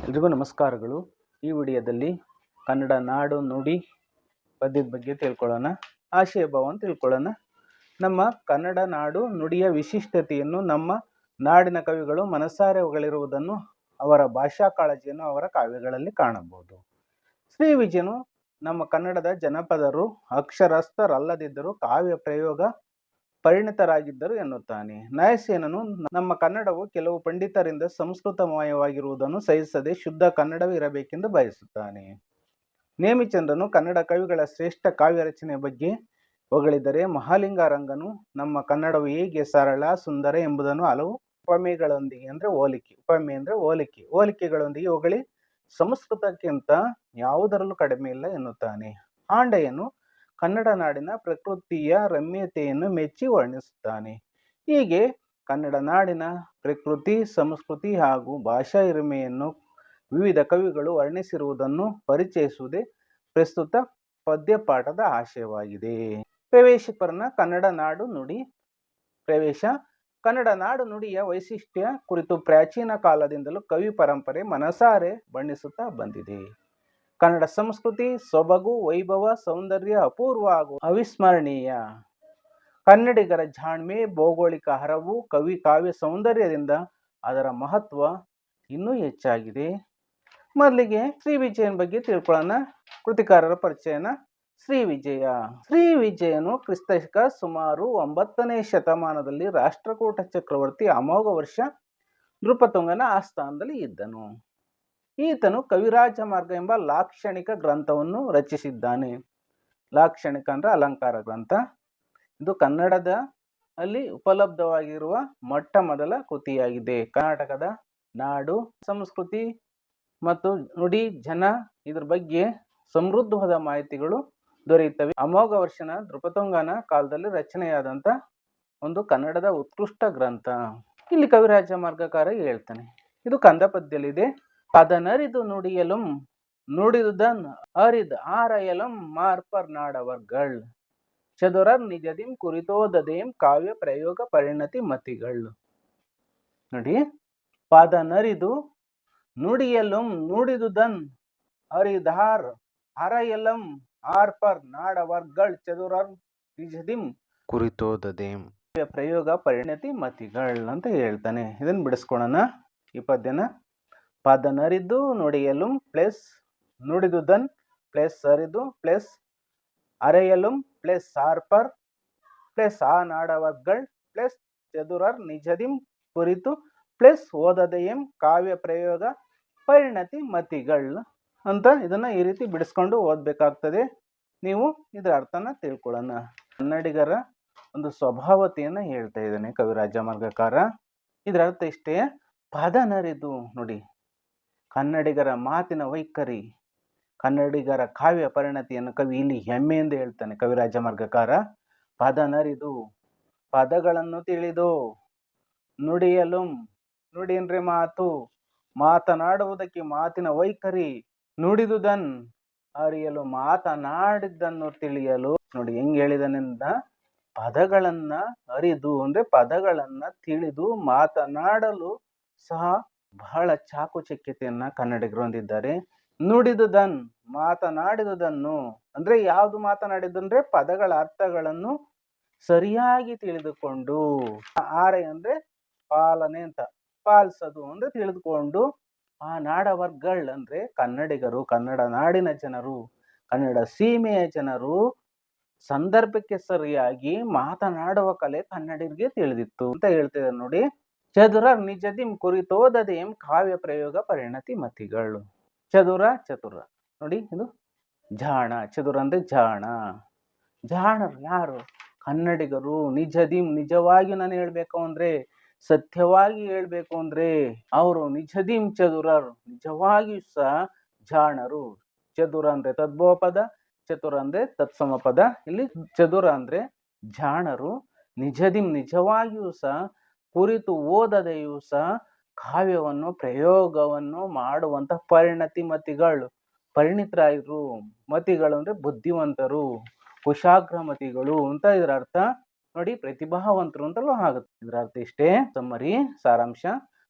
ಎಲ್ರಿಗೂ ನಮಸ್ಕಾರಗಳು. ಈ ವಿಡಿಯೋದಲ್ಲಿ ಕನ್ನಡ ನಾಡು ನುಡಿ ಪದ್ಯದ ಬಗ್ಗೆ ತಿಳ್ಕೊಳ್ಳೋಣ, ಆಶಯ ಭಾವವನ್ನು ತಿಳ್ಕೊಳ್ಳೋಣ. ನಮ್ಮ ಕನ್ನಡ ನಾಡು ನುಡಿಯ ವಿಶಿಷ್ಟತೆಯನ್ನು ನಮ್ಮ ನಾಡಿನ ಕವಿಗಳು ಮನಸಾರೆ ಹೊಗಳಿರುವುದನ್ನು, ಅವರ ಭಾಷಾ ಕಾಳಜಿಯನ್ನು ಅವರ ಕಾವ್ಯಗಳಲ್ಲಿ ಕಾಣಬಹುದು. ಶ್ರೀ ವಿಜಯನು ನಮ್ಮ ಕನ್ನಡದ ಜನಪದರು ಅಕ್ಷರಸ್ಥರಲ್ಲದಿದ್ದರೂ ಕಾವ್ಯ ಪ್ರಯೋಗ ಪರಿಣಿತರಾಗಿದ್ದರು ಎನ್ನುತ್ತಾನೆ. ನಯಸೇನನು ನಮ್ಮ ಕನ್ನಡವು ಕೆಲವು ಪಂಡಿತರಿಂದ ಸಂಸ್ಕೃತಮಯವಾಗಿರುವುದನ್ನು ಸಹಿಸದೆ ಶುದ್ಧ ಕನ್ನಡವೇ ಇರಬೇಕೆಂದು ಬಯಸುತ್ತಾನೆ. ನೇಮಿಚಂದ್ರನು ಕನ್ನಡ ಕವಿಗಳ ಶ್ರೇಷ್ಠ ಕಾವ್ಯ ರಚನೆಯ ಬಗ್ಗೆ ಹೊಗಳಿದರೆ, ಮಹಾಲಿಂಗರಂಗನು ನಮ್ಮ ಕನ್ನಡವು ಹೇಗೆ ಸರಳ ಸುಂದರ ಎಂಬುದನ್ನು ಹಲವು ಉಪಮೆಗಳೊಂದಿಗೆ ಹೋಲಿಕೆಗಳೊಂದಿಗೆ ಹೊಗಳಿ ಸಂಸ್ಕೃತಕ್ಕಿಂತ ಯಾವುದರಲ್ಲೂ ಕಡಿಮೆ ಇಲ್ಲ ಎನ್ನುತ್ತಾನೆ. ಆಂಡೆಯನು ಕನ್ನಡ ನಾಡಿನ ಪ್ರಕೃತಿಯ ರಮ್ಯತೆಯನ್ನು ಮೆಚ್ಚಿ ವರ್ಣಿಸುತ್ತಾನೆ. ಹೀಗೆ ಕನ್ನಡ ನಾಡಿನ ಪ್ರಕೃತಿ, ಸಂಸ್ಕೃತಿ ಹಾಗೂ ಭಾಷಾ ಹಿರಿಮೆಯನ್ನು ವಿವಿಧ ಕವಿಗಳು ವರ್ಣಿಸಿರುವುದನ್ನು ಪರಿಚಯಿಸುವುದೇ ಪ್ರಸ್ತುತ ಪದ್ಯಪಾಠದ ಆಶಯವಾಗಿದೆ. ಪ್ರವೇಶಿಕರನ ಕನ್ನಡ ನಾಡು ನುಡಿ. ಪ್ರವೇಶ. ಕನ್ನಡ ನಾಡು ನುಡಿಯ ವೈಶಿಷ್ಟ್ಯ ಕುರಿತು ಪ್ರಾಚೀನ ಕಾಲದಿಂದಲೂ ಕವಿ ಪರಂಪರೆ ಮನಸಾರೆ ಬಣ್ಣಿಸುತ್ತಾ ಬಂದಿದೆ. ಕನ್ನಡ ಸಂಸ್ಕೃತಿ ಸೊಬಗು, ವೈಭವ, ಸೌಂದರ್ಯ ಅಪೂರ್ವ ಹಾಗೂ ಅವಿಸ್ಮರಣೀಯ. ಕನ್ನಡಿಗರ ಜಾಣ್ಮೆ, ಭೌಗೋಳಿಕ ಹರವು, ಕವಿ ಕಾವ್ಯ ಸೌಂದರ್ಯದಿಂದ ಅದರ ಮಹತ್ವ ಇನ್ನೂ ಹೆಚ್ಚಾಗಿದೆ. ಮೊದಲಿಗೆ ಶ್ರೀ ವಿಜಯನ ಬಗ್ಗೆ ತಿಳ್ಕೊಳ್ಳೋಣ. ಕೃತಿಕಾರರ ಪರಿಚಯನ. ಶ್ರೀ ವಿಜಯನು ಕ್ರಿಸ್ತಶಕ ಸುಮಾರು 9ನೇ ಶತಮಾನದಲ್ಲಿ ರಾಷ್ಟ್ರಕೂಟ ಚಕ್ರವರ್ತಿ ಅಮೋಘ ವರ್ಷ ನೃಪತುಂಗನ ಆಸ್ಥಾನದಲ್ಲಿ ಇದ್ದನು. ಈತನು ಕವಿರಾಜ ಮಾರ್ಗ ಎಂಬ ಲಾಕ್ಷಣಿಕ ಗ್ರಂಥವನ್ನು ರಚಿಸಿದ್ದಾನೆ. ಲಾಕ್ಷಣಿಕ ಅಂದ್ರೆ ಅಲಂಕಾರ ಗ್ರಂಥ. ಇದು ಕನ್ನಡದ ಅಲ್ಲಿ ಉಪಲಬ್ಧವಾಗಿರುವ ಮೊಟ್ಟ ಮೊದಲ ಕೃತಿಯಾಗಿದೆ. ಕರ್ನಾಟಕದ ನಾಡು, ಸಂಸ್ಕೃತಿ ಮತ್ತು ನುಡಿ, ಜನ ಇದ್ರ ಬಗ್ಗೆ ಸಮೃದ್ಧವಾದ ಮಾಹಿತಿಗಳು ದೊರೆಯುತ್ತವೆ. ಅಮೋಘ ವರ್ಷನ ನೃಪತುಂಗನ ಕಾಲದಲ್ಲಿ ರಚನೆಯಾದಂಥ ಒಂದು ಕನ್ನಡದ ಉತ್ಕೃಷ್ಟ ಗ್ರಂಥ. ಇಲ್ಲಿ ಕವಿರಾಜ ಮಾರ್ಗಕಾರ ಹೇಳ್ತಾನೆ. ಇದು ಕಂದ ಪದ್ಯದಲ್ಲಿದೆ. ಪದನರಿದು ನುಡಿಯಲುಂ ನುಡಿದುದನ್ ಅರಿದ್ ಆರಯಲಂ ಮಾರ್ಪರ್ ನಾಡವರ್ಗಳ್ ಚದುರರ್ ನಿಜದಿಂ ಕುರಿತೋದದೇಂ ಕಾವ್ಯ ಪ್ರಯೋಗ ಪರಿಣತಿ ಮತಿಗಳ್. ನೋಡಿ, ಪದನರಿದು ನುಡಿಯಲುಂ ನುಡಿದುದನ್ ಅರಿದಾರ್ ಅರಯಲಂ ಆರ್ಪರ್ ನಾಡವರ್ಗಳ್ ಚದುರರ್ ನಿಜದಿಂ ಕುರಿತೋದದೇಂ ಪ್ರಯೋಗ ಪರಿಣತಿ ಮತಿಗಳ್ ಅಂತ ಹೇಳ್ತಾನೆ. ಇದನ್ನು ಬಿಡಿಸ್ಕೊಳ್ಳೋಣ ಈ ಪದ್ಯನ. ಪದನರಿದು ನುಡಿಯಲುಂ ಪ್ಲಸ್ ನುಡಿದುದನ್ ಪ್ಲಸ್ ಅರಿದು ಪ್ಲಸ್ ಅರೆಯಲುಂ ಪ್ಲಸ್ ಆರ್ಪರ್ ಪ್ಲಸ್ ಆ ನಾಡವರ್ಗಳ್ ಪ್ಲಸ್ ಚದುರರ್ ನಿಜದಿಂ ಕುರಿತು ಪ್ಲಸ್ ಓದದೆಯಂ ಕಾವ್ಯ ಪ್ರಯೋಗ ಪರಿಣತಿ ಮತಿಗಳ್ ಅಂತ ಇದನ್ನ ಈ ರೀತಿ ಬಿಡಿಸ್ಕೊಂಡು ಓದಬೇಕಾಗ್ತದೆ. ನೀವು ಇದರ ಅರ್ಥನ ತಿಳ್ಕೊಳ್ಳೋಣ. ಕನ್ನಡಿಗರ ಒಂದು ಸ್ವಭಾವತೆಯನ್ನು ಹೇಳ್ತಾ ಇದ್ದಾನೆ ಕವಿರಾಜ ಮಾರ್ಗಕಾರ. ಇದರ ಅರ್ಥ ಇಷ್ಟೇ. ಪದನರಿದು ನೋಡಿ, ಕನ್ನಡಿಗರ ಮಾತಿನ ವೈಖರಿ, ಕನ್ನಡಿಗರ ಕಾವ್ಯ ಪರಿಣತಿಯನ್ನು ಕವಿ ಇಲ್ಲಿ ಹೆಮ್ಮೆಯಿಂದ ಹೇಳ್ತಾನೆ ಕವಿರಾಜ ಮಾರ್ಗಕಾರ. ಪದನರಿದು ಪದಗಳನ್ನು ತಿಳಿದು, ನುಡಿಯಲುಂ ನುಡಿ ಅಂದ್ರೆ ಮಾತು, ಮಾತನಾಡುವುದಕ್ಕೆ ಮಾತಿನ ವೈಖರಿ, ನುಡಿದುದನ್ ಅರಿಯಲು ಮಾತನಾಡಿದ್ದನ್ನು ತಿಳಿಯಲು. ನೋಡಿ ಹೆಂಗ್ ಹೇಳಿದನೆಂದ, ಪದಗಳನ್ನ ಅರಿದು ಅಂದ್ರೆ ಪದಗಳನ್ನ ತಿಳಿದು ಮಾತನಾಡಲು ಸಹ ಬಹಳ ಚಾಕುಚಕ್ಯತೆಯನ್ನ ಕನ್ನಡಿಗರು ಹೊಂದಿದ್ದಾರೆ. ನುಡಿದುದನ್ ಮಾತನಾಡಿದುದನ್ನು ಅಂದ್ರೆ ಯಾವುದು ಮಾತನಾಡಿದಂದ್ರೆ ಪದಗಳ ಅರ್ಥಗಳನ್ನು ಸರಿಯಾಗಿ ತಿಳಿದುಕೊಂಡು, ಆರೆ ಅಂದ್ರೆ ಪಾಲನೆ ಅಂತ, ಪಾಲಿಸೋದು ಅಂದ್ರೆ ತಿಳಿದುಕೊಂಡು, ಆ ನಾಡವರ್ಗಳ್ ಅಂದ್ರೆ ಕನ್ನಡಿಗರು, ಕನ್ನಡ ನಾಡಿನ ಜನರು, ಕನ್ನಡ ಸೀಮೆಯ ಜನರು ಸಂದರ್ಭಕ್ಕೆ ಸರಿಯಾಗಿ ಮಾತನಾಡುವ ಕಲೆ ಕನ್ನಡಿಗರಿಗೆ ತಿಳಿದಿತ್ತು ಅಂತ ಹೇಳ್ತಿದ್ದಾರೆ. ನೋಡಿ, ಚದುರರ್ ನಿಜದಿಂ ಕುರಿತೋದದೇಂ ಕಾವ್ಯ ಪ್ರಯೋಗ ಪರಿಣತಿ ಮತಿಗಳು. ಚದುರ ಚತುರ ನೋಡಿ, ಇದು ಜಾಣ. ಚದುರ ಅಂದ್ರೆ ಜಾಣ. ಜಾಣರು ಯಾರು? ಕನ್ನಡಿಗರು. ನಿಜದಿಂ ನಿಜವಾಗಿ ನಾನು ಹೇಳ್ಬೇಕು ಅಂದ್ರೆ, ಸತ್ಯವಾಗಿ ಹೇಳ್ಬೇಕು ಅಂದ್ರೆ ಅವರು ನಿಜದಿಂ ಚದುರರು, ನಿಜವಾಗಿಯೂ ಸಹ ಜಾಣರು. ಚದುರ ಅಂದ್ರೆ ತದ್ಭವ ಪದ, ಚತುರ ಅಂದ್ರೆ ತತ್ಸಮ ಪದ. ಇಲ್ಲಿ ಚದುರ ಅಂದ್ರೆ ಜಾಣರು, ನಿಜದಿಂ ನಿಜವಾಗಿಯೂ ಸಹ, ಕುರಿತು ಓದದೆಯೂ ಸಹ ಕಾವ್ಯವನ್ನು ಪ್ರಯೋಗವನ್ನು ಮಾಡುವಂತ ಪರಿಣತಿ ಮತಿಗಳು, ಪರಿಣಿತರಾಯರು. ಮತಿಗಳು ಅಂದ್ರೆ ಬುದ್ಧಿವಂತರು, ಕುಶಾಗ್ರ ಮತಿಗಳು ಅಂತ ಇದರ ಅರ್ಥ. ನೋಡಿ, ಪ್ರತಿಭಾವಂತರು ಅಂತಲೂ ಆಗುತ್ತೆ. ಇದರ ಅರ್ಥ ಇಷ್ಟೇ. ಸಮ್ಮರಿ, ಸಾರಾಂಶ.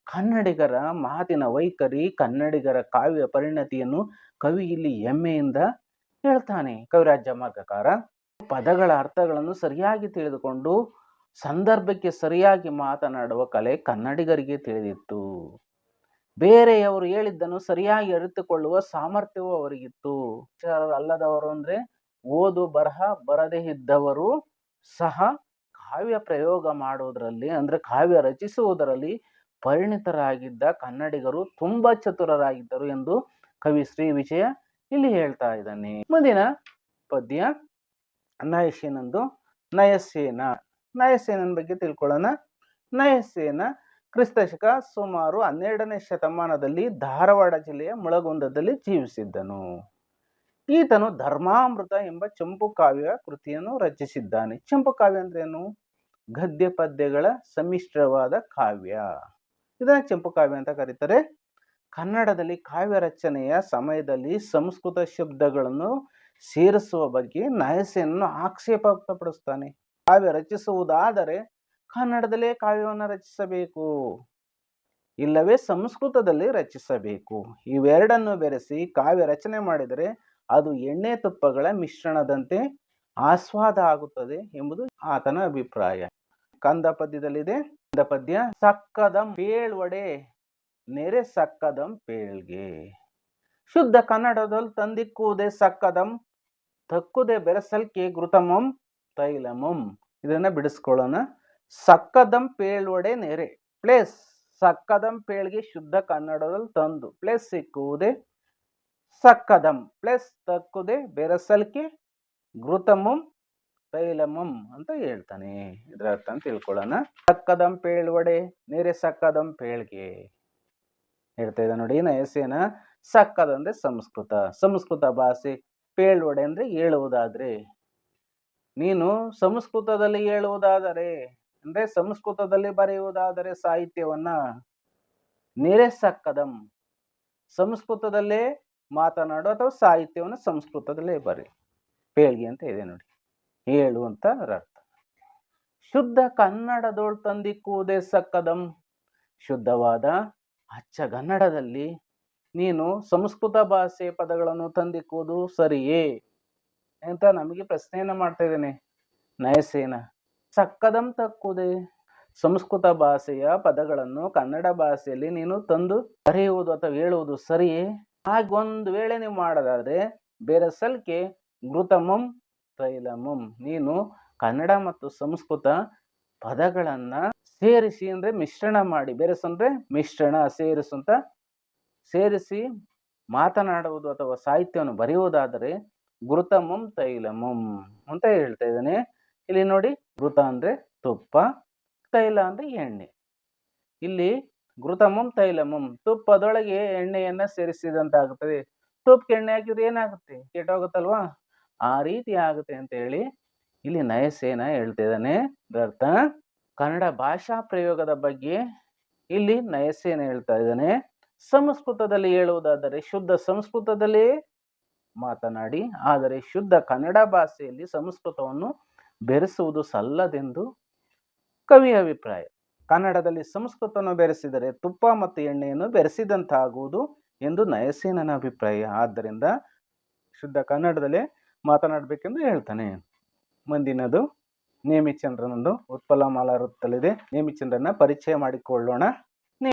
ಕನ್ನಡಿಗರ ಮಾತಿನ ವೈಖರಿ, ಕನ್ನಡಿಗರ ಕಾವ್ಯ ಪರಿಣತಿಯನ್ನು ಕವಿ ಇಲ್ಲಿ ಹೆಮ್ಮೆಯಿಂದ ಹೇಳ್ತಾನೆ. ಕವಿರಾಜ ಮಾರ್ಗಕಾರ ಪದಗಳ ಅರ್ಥಗಳನ್ನು ಸರಿಯಾಗಿ ತಿಳಿದುಕೊಂಡು ಸಂದರ್ಭಕ್ಕೆ ಸರಿಯಾಗಿ ಮಾತನಾಡುವ ಕಲೆ ಕನ್ನಡಿಗರಿಗೆ ತಿಳಿದಿತ್ತು. ಬೇರೆಯವರು ಹೇಳಿದ್ದನ್ನು ಸರಿಯಾಗಿ ಅರಿತುಕೊಳ್ಳುವ ಸಾಮರ್ಥ್ಯವೂ ಅವರಿಗಿತ್ತು. ಅಲ್ಲದವರು ಅಂದ್ರೆ ಓದು ಬರಹ ಬರದೇ ಇದ್ದವರು ಸಹ ಕಾವ್ಯ ಪ್ರಯೋಗ ಮಾಡುವುದರಲ್ಲಿ ಅಂದ್ರೆ ಕಾವ್ಯ ರಚಿಸುವುದರಲ್ಲಿ ಪರಿಣಿತರಾಗಿದ್ದ ಕನ್ನಡಿಗರು ತುಂಬಾ ಚತುರರಾಗಿದ್ದರು ಎಂದು ಕವಿ ಶ್ರೀ ವಿಜಯ ಇಲ್ಲಿ ಹೇಳ್ತಾ ಇದ್ದಾನೆ. ಮುಂದಿನ ಪದ್ಯ ನಯಸೇನಂದು. ನಯಸೇನ ನಯಸೇನನ ಬಗ್ಗೆ ತಿಳ್ಕೊಳ್ಳೋಣ. ನಯಸೇನ ಕ್ರಿಸ್ತಶಕ ಸುಮಾರು 12ನೇ ಶತಮಾನದಲ್ಲಿ ಧಾರವಾಡ ಜಿಲ್ಲೆಯ ಮುಳಗುಂದದಲ್ಲಿ ಜೀವಿಸಿದ್ದನು. ಈತನು ಧರ್ಮಾಮೃತ ಎಂಬ ಚಂಪು ಕಾವ್ಯ ಕೃತಿಯನ್ನು ರಚಿಸಿದ್ದಾನೆ. ಚಂಪು ಕಾವ್ಯ ಅಂದ್ರೇನು? ಗದ್ಯ ಪದ್ಯಗಳ ಸಮ್ಮಿಶ್ರವಾದ ಕಾವ್ಯ. ಇದನ್ನ ಚಂಪು ಕಾವ್ಯ ಅಂತ ಕರೀತಾರೆ. ಕನ್ನಡದಲ್ಲಿ ಕಾವ್ಯ ರಚನೆಯ ಸಮಯದಲ್ಲಿ ಸಂಸ್ಕೃತ ಶಬ್ದಗಳನ್ನು ಸೇರಿಸುವ ಬಗ್ಗೆ ನಯಸೇನನು ಆಕ್ಷೇಪ ವ್ಯಕ್ತಪಡಿಸ್ತಾನೆ. ಕಾವ್ಯ ರಚಿಸುವುದಾದರೆ ಕನ್ನಡದಲ್ಲೇ ಕಾವ್ಯವನ್ನು ರಚಿಸಬೇಕು, ಇಲ್ಲವೇ ಸಂಸ್ಕೃತದಲ್ಲಿ ರಚಿಸಬೇಕು. ಇವೆರಡನ್ನು ಬೆರೆಸಿ ಕಾವ್ಯ ರಚನೆ ಮಾಡಿದರೆ ಅದು ಎಣ್ಣೆ ತುಪ್ಪಗಳ ಮಿಶ್ರಣದಂತೆ ಆಸ್ವಾದ ಆಗುತ್ತದೆ ಎಂಬುದು ಆತನ ಅಭಿಪ್ರಾಯ. ಕಂದ ಪದ್ಯದಲ್ಲಿದೆ. ಕಂದ ಪದ್ಯ ಸಕ್ಕದಂ ಪೇಳ್ವಡೆ ನೆರೆ ಸಕ್ಕದಂ ಪೇಳ್ಗೆ. ಶುದ್ಧ ಕನ್ನಡದಲ್ಲಿ ತಂದಿಕ್ಕುವುದೇ ಸಕ್ಕದಂ, ತಕ್ಕುದೇ ಬೆರಸಲ್ಕೆ ಘೃತಮಂ ತೈಲಮಂ. ಇದನ್ನ ಬಿಡಿಸ್ಕೊಳ್ಳೋಣ. ಸಕ್ಕದಂ ಪೇಳ್ವಡೆ ನೆರೆ ಪ್ಲೇಸ್ ಸಕ್ಕದಂ ಪೇಳ್ಗೆ ಶುದ್ಧ ಕನ್ನಡದಲ್ಲಿ ತಂದು ಪ್ಲೇಸ್ ಸಿಕ್ಕುವುದೇ ಸಕ್ಕದಂ ಪ್ಲೇಸ್ ತಕ್ಕುದೇ ಬೆರಸಲ್ಕೆ ಘೃತಮಂ ತೈಲಮಂ ಅಂತ ಹೇಳ್ತಾನೆ. ಇದರ ಅರ್ಥ ಅಂತ ತಿಳ್ಕೊಳ್ಳೋಣ. ಸಕ್ಕದಂ ಪೇಳ್ವಡೆ ನೆರೆ ಸಕ್ಕದಂ ಪೇಳ್ಗೆ ಹೇಳ್ತಾ ಇದ್ದ ನೋಡಿ ನಯಸೇನ. ಸಕ್ಕದ ಅಂದ್ರೆ ಸಂಸ್ಕೃತ, ಸಂಸ್ಕೃತ ಭಾಷೆ. ಪೇಳ್ವಡೆ ಅಂದ್ರೆ ಹೇಳುವುದಾದ್ರೆ, ನೀನು ಸಂಸ್ಕೃತದಲ್ಲಿ ಹೇಳುವುದಾದರೆ ಅಂದ್ರೆ ಸಂಸ್ಕೃತದಲ್ಲಿ ಬರೆಯುವುದಾದರೆ ಸಾಹಿತ್ಯವನ್ನ ನೆರೆ ಸಕ್ಕದಂ ಸಂಸ್ಕೃತದಲ್ಲೇ ಮಾತನಾಡು ಅಥವಾ ಸಾಹಿತ್ಯವನ್ನು ಸಂಸ್ಕೃತದಲ್ಲೇ ಬರಿ. ಪೇಳ್ಗೆ ಅಂತ ಇದೆ ನೋಡಿ, ಹೇಳು ಅಂತ ಅರ್ಥ. ಶುದ್ಧ ಕನ್ನಡದೋಳ್ ತಂದಿಕ್ಕುವುದೇ ಸಕ್ಕದಂ. ಶುದ್ಧವಾದ ಅಚ್ಚಗನ್ನಡದಲ್ಲಿ ನೀನು ಸಂಸ್ಕೃತ ಭಾಷೆ ಪದಗಳನ್ನು ತಂದಿಕ್ಕುವುದು ಸರಿಯೇ ಅಂತ ನಮಗೆ ಪ್ರಶ್ನೆಯನ್ನ ಮಾಡ್ತಾ ಇದ್ದೇನೆ ನಯಸೇನ. ಸಕ್ಕದಂ ತಕ್ಕುದೇ ಸಂಸ್ಕೃತ ಭಾಷೆಯ ಪದಗಳನ್ನು ಕನ್ನಡ ಭಾಷೆಯಲ್ಲಿ ನೀನು ತಂದು ಬರೆಯುವುದು ಅಥವಾ ಹೇಳುವುದು ಸರಿಯೇ? ಹಾಗೊಂದು ವೇಳೆ ನೀವು ಮಾಡೋದಾದ್ರೆ ಬೆರಸಲ್ಕೆ ಘೃತಮಂ ತೈಲಮಂ, ನೀನು ಕನ್ನಡ ಮತ್ತು ಸಂಸ್ಕೃತ ಪದಗಳನ್ನ ಸೇರಿಸಿ ಅಂದ್ರೆ ಮಿಶ್ರಣ ಮಾಡಿ, ಬೆರೆಸಂದ್ರೆ ಮಿಶ್ರಣ, ಸೇರಿಸುವಂತ ಸೇರಿಸಿ ಮಾತನಾಡುವುದು ಅಥವಾ ಸಾಹಿತ್ಯವನ್ನು ಬರೆಯುವುದಾದರೆ ಘೃತಮಂ ತೈಲಮಂ ಅಂತ ಹೇಳ್ತಾ ಇದ್ದಾನೆ. ಇಲ್ಲಿ ನೋಡಿ, ಘೃತ ಅಂದ್ರೆ ತುಪ್ಪ, ತೈಲ ಅಂದ್ರೆ ಎಣ್ಣೆ. ಇಲ್ಲಿ ಘೃತಮಂ ತೈಲಮಂ, ತುಪ್ಪದೊಳಗೆ ಎಣ್ಣೆಯನ್ನ ಸೇರಿಸಿದಂತಾಗುತ್ತದೆ. ತುಪ್ಪಕ್ಕೆ ಎಣ್ಣೆ ಹಾಕಿದ್ರೆ ಏನಾಗುತ್ತೆ? ಕೆಟ್ಟೋಗುತ್ತಲ್ವಾ? ಆ ರೀತಿ ಆಗುತ್ತೆ ಅಂತ ಹೇಳಿ ಇಲ್ಲಿ ನಯಸೇನ ಹೇಳ್ತಾ ಇದ್ದಾನೆ. ಅರ್ಥ ಕನ್ನಡ ಭಾಷಾ ಪ್ರಯೋಗದ ಬಗ್ಗೆ ಇಲ್ಲಿ ನಯಸೇನ ಹೇಳ್ತಾ ಇದ್ದಾನೆ. ಸಂಸ್ಕೃತದಲ್ಲಿ ಹೇಳುವುದಾದರೆ ಶುದ್ಧ ಸಂಸ್ಕೃತದಲ್ಲೇ ಮಾತನಾಡಿ, ಆದರೆ ಶುದ್ಧ ಕನ್ನಡ ಭಾಷೆಯಲ್ಲಿ ಸಂಸ್ಕೃತವನ್ನು ಬೆರೆಸುವುದು ಸಲ್ಲದೆಂದು ಕವಿಯ ಅಭಿಪ್ರಾಯ. ಕನ್ನಡದಲ್ಲಿ ಸಂಸ್ಕೃತವನ್ನು ಬೆರೆಸಿದರೆ ತುಪ್ಪ ಮತ್ತು ಎಣ್ಣೆಯನ್ನು ಬೆರೆಸಿದಂತಾಗುವುದು ಎಂದು ನಯಸೇನನ ಅಭಿಪ್ರಾಯ. ಆದ್ದರಿಂದ ಶುದ್ಧ ಕನ್ನಡದಲ್ಲೇ ಮಾತನಾಡಬೇಕೆಂದು ಹೇಳ್ತಾನೆ. ಮುಂದಿನದು ನೇಮಿಚಂದ್ರನೊಂದು. ಉತ್ಪಲಮಾಲಾ ವೃತ್ತದಲ್ಲಿದೆ. ನೇಮಿಚಂದ್ರನ ಪರಿಚಯ ಮಾಡಿಕೊಳ್ಳೋಣ.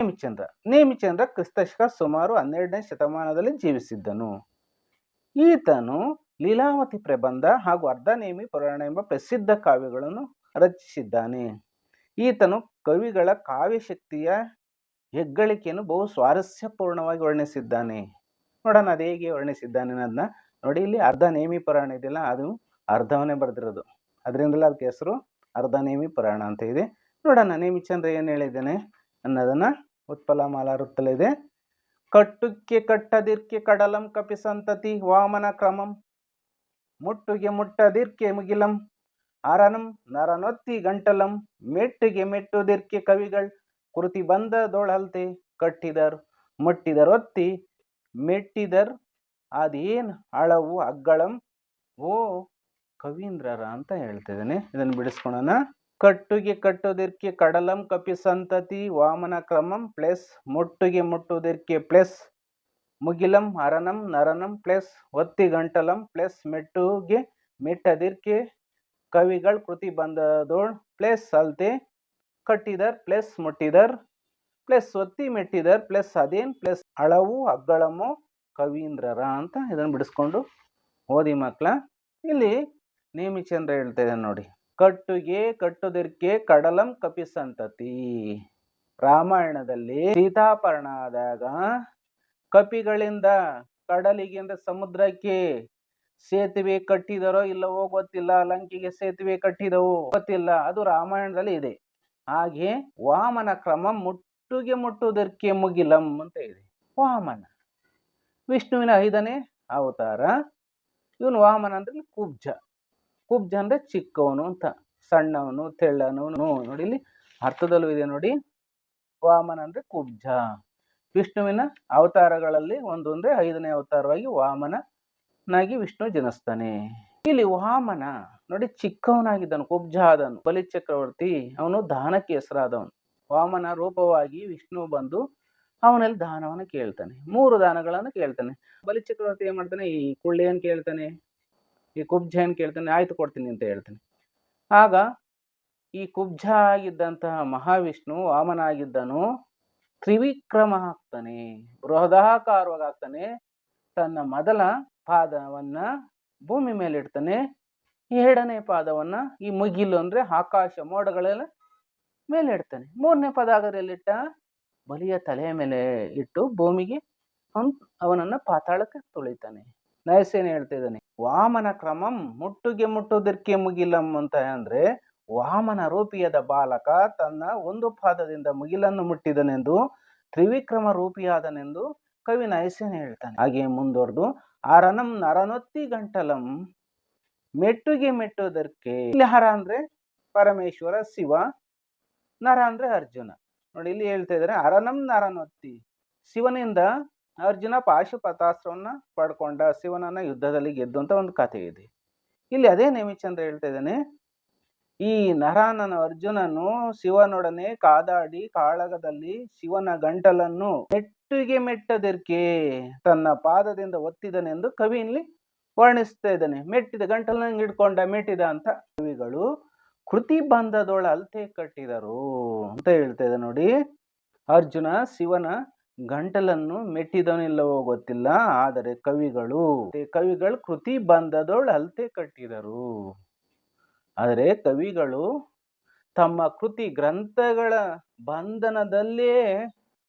ನೇಮಿಚಂದ್ರ ಕ್ರಿಸ್ತಶಕ ಸುಮಾರು 12ನೇ ಶತಮಾನದಲ್ಲಿ ಜೀವಿಸಿದ್ದನು. ಈತನು ಲೀಲಾವತಿ ಪ್ರಬಂಧ ಹಾಗೂ ಅರ್ಧನೇಮಿ ಪುರಾಣ ಎಂಬ ಪ್ರಸಿದ್ಧ ಕಾವ್ಯಗಳನ್ನು ರಚಿಸಿದ್ದಾನೆ. ಈತನು ಕವಿಗಳ ಕಾವ್ಯಶಕ್ತಿಯ ಹೆಗ್ಗಳಿಕೆಯನ್ನು ಬಹು ಸ್ವಾರಸ್ಯಪೂರ್ಣವಾಗಿ ವರ್ಣಿಸಿದ್ದಾನೆ. ನೋಡೋಣ ಅದು ಹೇಗೆ ವರ್ಣಿಸಿದ್ದಾನೆ ಅನ್ನೋದನ್ನ ನೋಡಿ. ಇಲ್ಲಿ ಅರ್ಧನೇಮಿ ಪುರಾಣ ಇದೆಯಲ್ಲ, ಅದು ಅರ್ಧವನ್ನೇ ಬರೆದಿರೋದು, ಅದರಿಂದಲೇ ಅದಕ್ಕೆ ಹೆಸರು ಅರ್ಧನೇಮಿ ಪುರಾಣ ಅಂತ ಇದೆ. ನೋಡೋಣ ನೇಮಿಚಂದ್ರ ಏನು ಹೇಳಿದ್ದಾನೆ ಅನ್ನೋದನ್ನ. ಉತ್ಪಲಮಾಲಾ ವೃತ್ತದಲ್ಲಿದೆ. ಕಟ್ಟುಕ್ಕೆ ಕಟ್ಟದಿರ್ಕೆ ಕಡಲಂ ಕಪಿ ಸಂತತಿ ವಾಮನ ಕ್ರಮಂ, ಮುಟ್ಟುಗೆ ಮುಟ್ಟದಿರ್ಕೆ ಮುಗಿಲಂ ಅರನಂ ನರನೊತ್ತಿ ಗಂಟಲಂ, ಮೆಟ್ಟುಗೆ ಮೆಟ್ಟುದಿರ್ಕೆ ಕವಿಗಳ್ ಕೃತಿ ಬಂದದೊಳಲ್ತೆ ಕಟ್ಟಿದರ್ ಮುಟ್ಟಿದರೊತ್ತಿ ಮೆಟ್ಟಿದರ್ ಅದೇನ್ ಅಳವು ಅಗ್ಗಳಂ ಓ ಕವೀಂದ್ರರ ಅಂತ ಹೇಳ್ತಿದ್ದಾನೆ. ಇದನ್ನು ಬಿಡಿಸ್ಕೊಳ್ಳೋಣ. ಕಟ್ಟುಗೆ ಕಟ್ಟುವುದಕ್ಕೆ ಕಡಲಂ ಕಪಿ ಸಂತತಿ ವಾಮನ ಕ್ರಮಂ ಪ್ಲಸ್ ಮುಟ್ಟುಗೆ ಮುಟ್ಟುವುದಕ್ಕೆ ಪ್ಲಸ್ ಮುಗಿಲಂ ಅರನಂ ನರನಂ ಪ್ಲಸ್ ಒತ್ತಿ ಗಂಟಲಂ ಪ್ಲಸ್ ಮೆಟ್ಟುಗೆ ಮೆಟ್ಟದಿರ್ಕೆ ಕವಿಗಳು ಕೃತಿ ಬಂದದೋಳ್ ಪ್ಲಸ್ ಅಲ್ತೆ ಕಟ್ಟಿದರ್ ಪ್ಲಸ್ ಮುಟ್ಟಿದರ್ ಪ್ಲಸ್ ಒತ್ತಿ ಮೆಟ್ಟಿದರ್ ಪ್ಲಸ್ ಅದೇನ್ ಪ್ಲಸ್ ಅಳವು ಅಗ್ಗಳಮೋ ಕವೀಂದ್ರರ ಅಂತ ಇದನ್ನು ಬಿಡಿಸ್ಕೊಂಡು ಓದಿ ಮಕ್ಕಳ. ಇಲ್ಲಿ ನೇಮಿಚಂದ್ರ ಹೇಳ್ತಾ ಇದ್ದಾನೆ ನೋಡಿ, ಕಟ್ಟುಗೆ ಕಟ್ಟುದಿರ್ಕೆ ಕಡಲಂ ಕಪಿ ಸಂತತಿ. ರಾಮಾಯಣದಲ್ಲಿ ಸೀತಾಪರಣ ಆದಾಗ ಕಪಿಗಳಿಂದ ಕಡಲಿಗೆ ಅಂದ್ರೆ ಸಮುದ್ರಕ್ಕೆ ಸೇತುವೆ ಕಟ್ಟಿದರೋ ಇಲ್ಲವೋ ಗೊತ್ತಿಲ್ಲ, ಲಂಕೆಗೆ ಸೇತುವೆ ಕಟ್ಟಿದವೋ ಗೊತ್ತಿಲ್ಲ, ಅದು ರಾಮಾಯಣದಲ್ಲಿ ಇದೆ. ಹಾಗೆ ವಾಮನ ಕ್ರಮ ಮುಟ್ಟುಗೆ ಮುಟ್ಟುವುದಕ್ಕೆ ಮುಗಿಲಂ ಅಂತ ಇದೆ. ವಾಮನ ವಿಷ್ಣುವಿನ 5ನೇ ಅವತಾರ. ಇವನು ವಾಮನ ಅಂದ್ರೆ ಕುಬ್ಜ. ಕುಬ್ಜ ಅಂದ್ರೆ ಚಿಕ್ಕವನು ಅಂತ, ಸಣ್ಣವನು ತೆಳ್ಳನು. ನೋಡಿ ಇಲ್ಲಿ ಅರ್ಥದಲ್ಲೂ ಇದೆ ನೋಡಿ, ವಾಮನ ಅಂದ್ರೆ ಕುಬ್ಜ. ವಿಷ್ಣುವಿನ ಅವತಾರಗಳಲ್ಲಿ ಒಂದು ಅಂದ್ರೆ 5ನೇ ಅವತಾರವಾಗಿ ವಾಮನನಾಗಿ ವಿಷ್ಣು ಜನಿಸ್ತಾನೆ. ಇಲ್ಲಿ ವಾಮನ ನೋಡಿ ಚಿಕ್ಕವನಾಗಿದ್ದನು, ಕುಬ್ಜ ಆದನು. ಬಲಿ ಚಕ್ರವರ್ತಿ ಅವನು ದಾನಕ್ಕೆ ಹೆಸರಾದವನು. ವಾಮನ ರೂಪವಾಗಿ ವಿಷ್ಣು ಬಂದು ಅವನಲ್ಲಿ ದಾನವನ್ನು ಕೇಳ್ತಾನೆ. 3 ದಾನಗಳನ್ನು ಕೇಳ್ತಾನೆ. ಬಲಿ ಚಕ್ರವರ್ತಿ ಏನ್ ಮಾಡ್ತಾನೆ, ಈ ಕುಳ್ಳಿಯನ್ನು ಕೇಳ್ತಾನೆ, ಈ ಕುಬ್ಜ ಏನ್ ಕೇಳ್ತಾನೆ, ಆಯ್ತು ಕೊಡ್ತೀನಿ ಅಂತ ಹೇಳ್ತಾನೆ. ಆಗ ಈ ಕುಬ್ಜ ಆಗಿದ್ದಂತಹ ಮಹಾವಿಷ್ಣು ವಾಮನ ಆಗಿದ್ದನು ತ್ರಿವಿಕ್ರಮ ಆಗ್ತಾನೆ, ಬೃಹದಾಕಾರವಾಗಿ ಆಗ್ತಾನೆ. ತನ್ನ ಮೊದಲ ಪಾದವನ್ನ ಭೂಮಿ ಮೇಲೆ ಇಡ್ತಾನೆ, 2ನೇ ಪಾದವನ್ನ ಈ ಮುಗಿಲು ಅಂದ್ರೆ ಆಕಾಶ ಮೋಡಗಳೆಲ್ಲ ಮೇಲೆ ಇಡ್ತಾನೆ. 3ನೇ ಪಾದ ಆಗರಲ್ಲಿಟ್ಟ ಬಲಿಯ ತಲೆಯ ಮೇಲೆ ಇಟ್ಟು ಭೂಮಿಗೆ ಅವನನ್ನ ಪಾತಾಳಕ್ಕೆ ತುಳಿತಾನೆ. ನಯಸೇನೆ ಹೇಳ್ತಾ ಇದ್ದಾನೆ, ವಾಮನ ಕ್ರಮಂ ಮುಟ್ಟುಗೆ ಮುಟ್ಟುವುದಕ್ಕೆ ಮುಗಿಲಂ ಅಂತ ಅಂದ್ರೆ ವಾಮನ ರೂಪಿಯಾದ ಬಾಲಕ ತನ್ನ ಒಂದು ಪಾದದಿಂದ ಮುಗಿಲನ್ನು ಮುಟ್ಟಿದನೆಂದು, ತ್ರಿವಿಕ್ರಮ ರೂಪಿಯಾದನೆಂದು ಕವಿ ನಯಸೇನೆ ಹೇಳ್ತಾನೆ. ಹಾಗೆ ಮುಂದುವರೆದು ಅರನಂ ನರನೊತ್ತಿ ಗಂಟಲಂ ಮೆಟ್ಟುಗೆ ಮೆಟ್ಟುವುದಕ್ಕೆ. ಇಲ್ಲಿ ಹರ ಅಂದ್ರೆ ಪರಮೇಶ್ವರ ಶಿವ, ನರ ಅಂದ್ರೆ ಅರ್ಜುನ. ನೋಡಿ ಇಲ್ಲಿ ಹೇಳ್ತಾ ಇದ್ದಾರೆ, ಅರನಂ ನರನೊತ್ತಿ. ಶಿವನಿಂದ ಅರ್ಜುನ ಪಾಶುಪತಾಸ್ತ್ರವನ್ನ ಪಡ್ಕೊಂಡ, ಶಿವನನ್ನ ಯುದ್ಧದಲ್ಲಿ ಗೆದ್ದು ಅಂತ ಒಂದು ಕಥೆ ಇದೆ. ಇಲ್ಲಿ ಅದೇ ನೇಮಿಚಂದ್ರ ಹೇಳ್ತಾ ಇದ್ದಾನೆ, ಈ ನರನನ ಅರ್ಜುನನು ಶಿವನೊಡನೆ ಕಾದಾಡಿ ಕಾಳಗದಲ್ಲಿ ಶಿವನ ಗಂಟಲನ್ನು ಮೆಟ್ಟುಗೆ ಮೆಟ್ಟದಿರ್ಕೆ ತನ್ನ ಪಾದದಿಂದ ಒತ್ತಿದನೆಂದು ಕವಿ ಇಲ್ಲಿ ವರ್ಣಿಸ್ತಾ ಇದ್ದಾನೆ. ಮೆಟ್ಟಿದ ಗಂಟಲನ್ನು ಹಿಡ್ಕೊಂಡ, ಮೆಟ್ಟಿದ ಅಂತ. ಕವಿಗಳು ಕೃತಿ ಬಂಧದೊಳ ಅಲ್ತೆ ಕಟ್ಟಿದರು ಅಂತ ಹೇಳ್ತಾ ಇದೆ ನೋಡಿ. ಅರ್ಜುನ ಶಿವನ ಗಂಟಲನ್ನು ಮೆಟ್ಟಿದನಿಲ್ಲವೋ ಗೊತ್ತಿಲ್ಲ, ಆದರೆ ಕವಿಗಳು ಕೃತಿ ಬಂಧದೊಳ ಅಲ್ತೆ ಕಟ್ಟಿದರು. ಆದರೆ ಕವಿಗಳು ತಮ್ಮ ಕೃತಿ ಗ್ರಂಥಗಳ ಬಂಧನದಲ್ಲೇ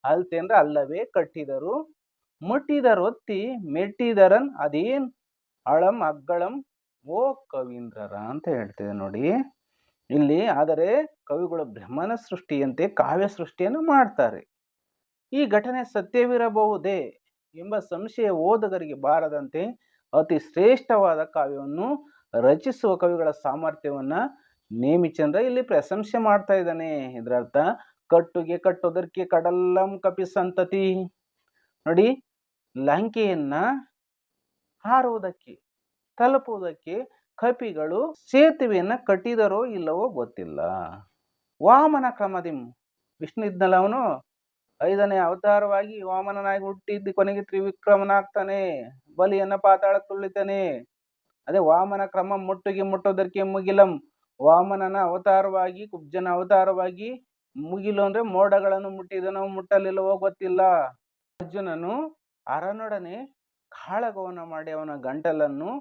ಅಲ್ತೆ ಅಂದ್ರೆ ಅಲ್ಲವೇ ಕಟ್ಟಿದರು. ಮುಟ್ಟಿದರೊತ್ತಿ ಮೆಟ್ಟಿದರನ್ ಅದೇನ್ ಅಳಂ ಅಗ್ಗಳಂ ಓ ಕವೀಂದ್ರರ ಅಂತ ಹೇಳ್ತಿದೆ ನೋಡಿ ಇಲ್ಲಿ. ಆದರೆ ಕವಿಗಳು ಬ್ರಹ್ಮನ ಸೃಷ್ಟಿಯಂತೆ ಕಾವ್ಯ ಸೃಷ್ಟಿಯನ್ನು ಮಾಡ್ತಾರೆ. ಈ ಘಟನೆ ಸತ್ಯವಿರಬಹುದೇ ಎಂಬ ಸಂಶಯ ಓದುಗರಿಗೆ ಬಾರದಂತೆ ಅತಿ ಶ್ರೇಷ್ಠವಾದ ಕಾವ್ಯವನ್ನು ರಚಿಸುವ ಕವಿಗಳ ಸಾಮರ್ಥ್ಯವನ್ನ ನೇಮಿಚಂದ್ರ ಇಲ್ಲಿ ಪ್ರಶಂಸೆ ಮಾಡ್ತಾ ಇದ್ದಾನೆ. ಇದರರ್ಥ ಕಟ್ಟುಗೆ ಕಟ್ಟುವುದಕ್ಕೆ ಕಡಲಂ ಕಪಿ ಸಂತತಿ. ನೋಡಿ, ಲಂಕೆಯನ್ನ ಹಾರುವುದಕ್ಕೆ ತಲುಪುವುದಕ್ಕೆ ಕಪಿಗಳು ಸೇತುವೆಯನ್ನ ಕಟ್ಟಿದರೋ ಇಲ್ಲವೋ ಗೊತ್ತಿಲ್ಲ. ವಾಮನ ಕ್ರಮದಿಂ, ವಿಷ್ಣು ಇದ್ನಲ್ಲ ಅವನು 5ನೇ ಅವತಾರವಾಗಿ ವಾಮನನಾಗಿ ಹುಟ್ಟಿದ್ದು ಕೊನೆಗೆ ತ್ರಿವಿಕ್ರಮನಾಗ್ತಾನೆ, ಬಲಿಯನ್ನ ಪಾತಾಳಕ್ಕೆ ತುಳಿತಾನೆ. ಅದೇ ವಾಮನ ಕ್ರಮ ಮುಟ್ಟುಗೆ ಮುಟ್ಟೋದಕ್ಕೆ ಮುಗಿಲಂ, ವಾಮನನ ಅವತಾರವಾಗಿ ಕುಬ್ಜನ ಅವತಾರವಾಗಿ ಮುಗಿಲು ಅಂದ್ರೆ ಮೋಡಗಳನ್ನು ಮುಟ್ಟಿದನೋ ಮುಟ್ಟಲಿಲ್ಲವೋ ಗೊತ್ತಿಲ್ಲ. ಅರ್ಜುನನು ಅರನೊಡನೆ ಕಾಳಗವನ್ನು ಮಾಡಿ ಅವನ ಗಂಟಲನ್ನು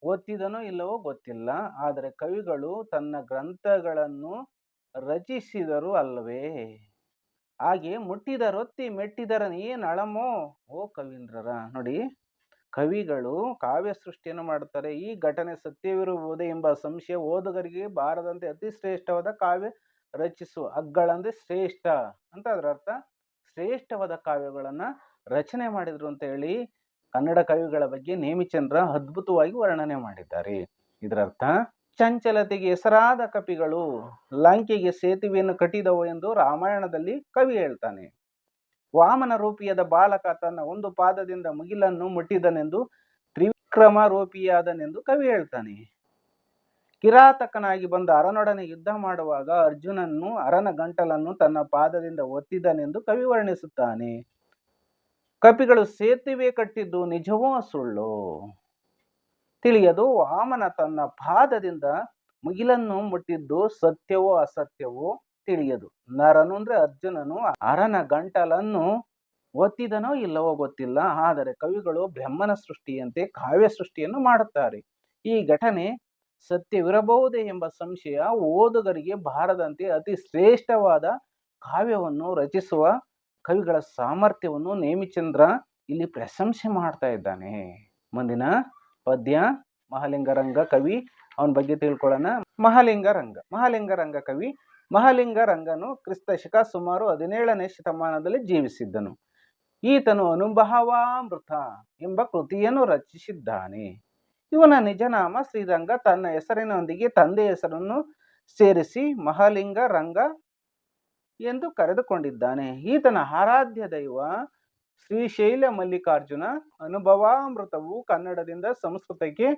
ಒತ್ತಿದನೋ ಇಲ್ಲವೋ ಗೊತ್ತಿಲ್ಲ. ಆದರೆ ಕವಿಗಳು ತನ್ನ ಗ್ರಂಥಗಳನ್ನು ರಚಿಸಿದರು ಅಲ್ಲವೇ. ಹಾಗೆ ಮುಟ್ಟಿದರೊತ್ತಿ ಮೆಟ್ಟಿದರನ್ ಏನ್ ಅಳಮೋ ಓ ಕವೀಂದ್ರರ. ನೋಡಿ, ಕವಿಗಳು ಕಾವ್ಯ ಸೃಷ್ಟಿಯನ್ನು ಮಾಡುತ್ತಾರೆ. ಈ ಘಟನೆ ಸತ್ಯವಿರಬಹುದೇ ಎಂಬ ಸಂಶಯ ಓದುಗರಿಗೆ ಬಾರದಂತೆ ಅತಿ ಶ್ರೇಷ್ಠವಾದ ಕಾವ್ಯ ರಚಿಸುವ, ಅಗ್ಗಳಂದ್ರೆ ಶ್ರೇಷ್ಠ ಅಂತ ಅದರ ಅರ್ಥ, ಶ್ರೇಷ್ಠವಾದ ಕಾವ್ಯಗಳನ್ನ ರಚನೆ ಮಾಡಿದ್ರು ಅಂತ ಹೇಳಿ ಕನ್ನಡ ಕವಿಗಳ ಬಗ್ಗೆ ನೇಮಿಚಂದ್ರ ಅದ್ಭುತವಾಗಿ ವರ್ಣನೆ ಮಾಡಿದ್ದಾರೆ. ಇದರರ್ಥ ಚಂಚಲತೆಗೆ ಹೆಸರಾದ ಕಪಿಗಳು ಲಂಕೆಗೆ ಸೇತುವೆಯನ್ನು ಕಟ್ಟಿದವು ಎಂದು ರಾಮಾಯಣದಲ್ಲಿ ಕವಿ ಹೇಳ್ತಾನೆ. ವಾಮನ ರೂಪಿಯಾದ ಬಾಲಕ ತನ್ನ ಒಂದು ಪಾದದಿಂದ ಮುಗಿಲನ್ನು ಮುಟ್ಟಿದನೆಂದು ತ್ರಿವಿಕ್ರಮ ರೂಪಿಯಾದನೆಂದು ಕವಿ ಹೇಳ್ತಾನೆ. ಕಿರಾತಕನಾಗಿ ಬಂದ ಅರನೊಡನೆ ಯುದ್ಧ ಮಾಡುವಾಗ ಅರ್ಜುನನ್ನು ಅರನ ಗಂಟಲನ್ನು ತನ್ನ ಪಾದದಿಂದ ಒತ್ತಿದನೆಂದು ಕವಿ ವರ್ಣಿಸುತ್ತಾನೆ. ಕಪಿಗಳು ಸೇತುವೆ ಕಟ್ಟಿದ್ದು ನಿಜವೋ ಸುಳ್ಳು ತಿಳಿಯದು. ವಾಮನ ತನ್ನ ಪಾದದಿಂದ ಮುಗಿಲನ್ನು ಮುಟ್ಟಿದ್ದು ಸತ್ಯವೋ ಅಸತ್ಯವೋ ತಿಳಿಯದು. ನರನು ಅಂದ್ರೆ ಅರ್ಜುನನು ಅರನ ಗಂಟಲನ್ನು ಒತ್ತಿದನೋ ಇಲ್ಲವೋ ಗೊತ್ತಿಲ್ಲ. ಆದರೆ ಕವಿಗಳು ಬ್ರಹ್ಮನ ಸೃಷ್ಟಿಯಂತೆ ಕಾವ್ಯ ಸೃಷ್ಟಿಯನ್ನು ಮಾಡುತ್ತಾರೆ. ಈ ಘಟನೆ ಸತ್ಯವಿರಬಹುದೇ ಎಂಬ ಸಂಶಯ ಓದುಗರಿಗೆ ಬಾರದಂತೆ ಅತಿ ಶ್ರೇಷ್ಠವಾದ ಕಾವ್ಯವನ್ನು ರಚಿಸುವ ಕವಿಗಳ ಸಾಮರ್ಥ್ಯವನ್ನು ನೇಮಿಚಂದ್ರ ಇಲ್ಲಿ ಪ್ರಶಂಸೆ ಮಾಡ್ತಾ ಇದ್ದಾನೆ. ಮುಂದಿನ ಪದ್ಯ ಮಹಾಲಿಂಗರಂಗ ಕವಿ, ಅವನ ಬಗ್ಗೆ ತಿಳ್ಕೊಳ್ಳೋಣ. ಮಹಾಲಿಂಗರಂಗ ಕವಿ. ಮಹಾಲಿಂಗರಂಗನು ಕ್ರಿಸ್ತಶಕ ಸುಮಾರು 17ನೇ ಶತಮಾನದಲ್ಲಿ ಜೀವಿಸಿದ್ದನು. ಈತನು ಅನುಭವಾಮೃತ ಎಂಬ ಕೃತಿಯನ್ನು ರಚಿಸಿದ್ದಾನೆ. ಇವನ ನಿಜನಾಮ ಶ್ರೀರಂಗ. ತನ್ನ ಹೆಸರಿನೊಂದಿಗೆ ತಂದೆ ಹೆಸರನ್ನು ಸೇರಿಸಿ ಮಹಾಲಿಂಗರಂಗ ಎಂದು ಕರೆದುಕೊಂಡಿದ್ದಾನೆ. ಈತನ ಆರಾಧ್ಯ ದೈವ ಶ್ರೀಶೈಲ ಮಲ್ಲಿಕಾರ್ಜುನ. ಅನುಭವಾಮೃತವು ಕನ್ನಡದಿಂದ ಸಂಸ್ಕೃತಕ್ಕೆ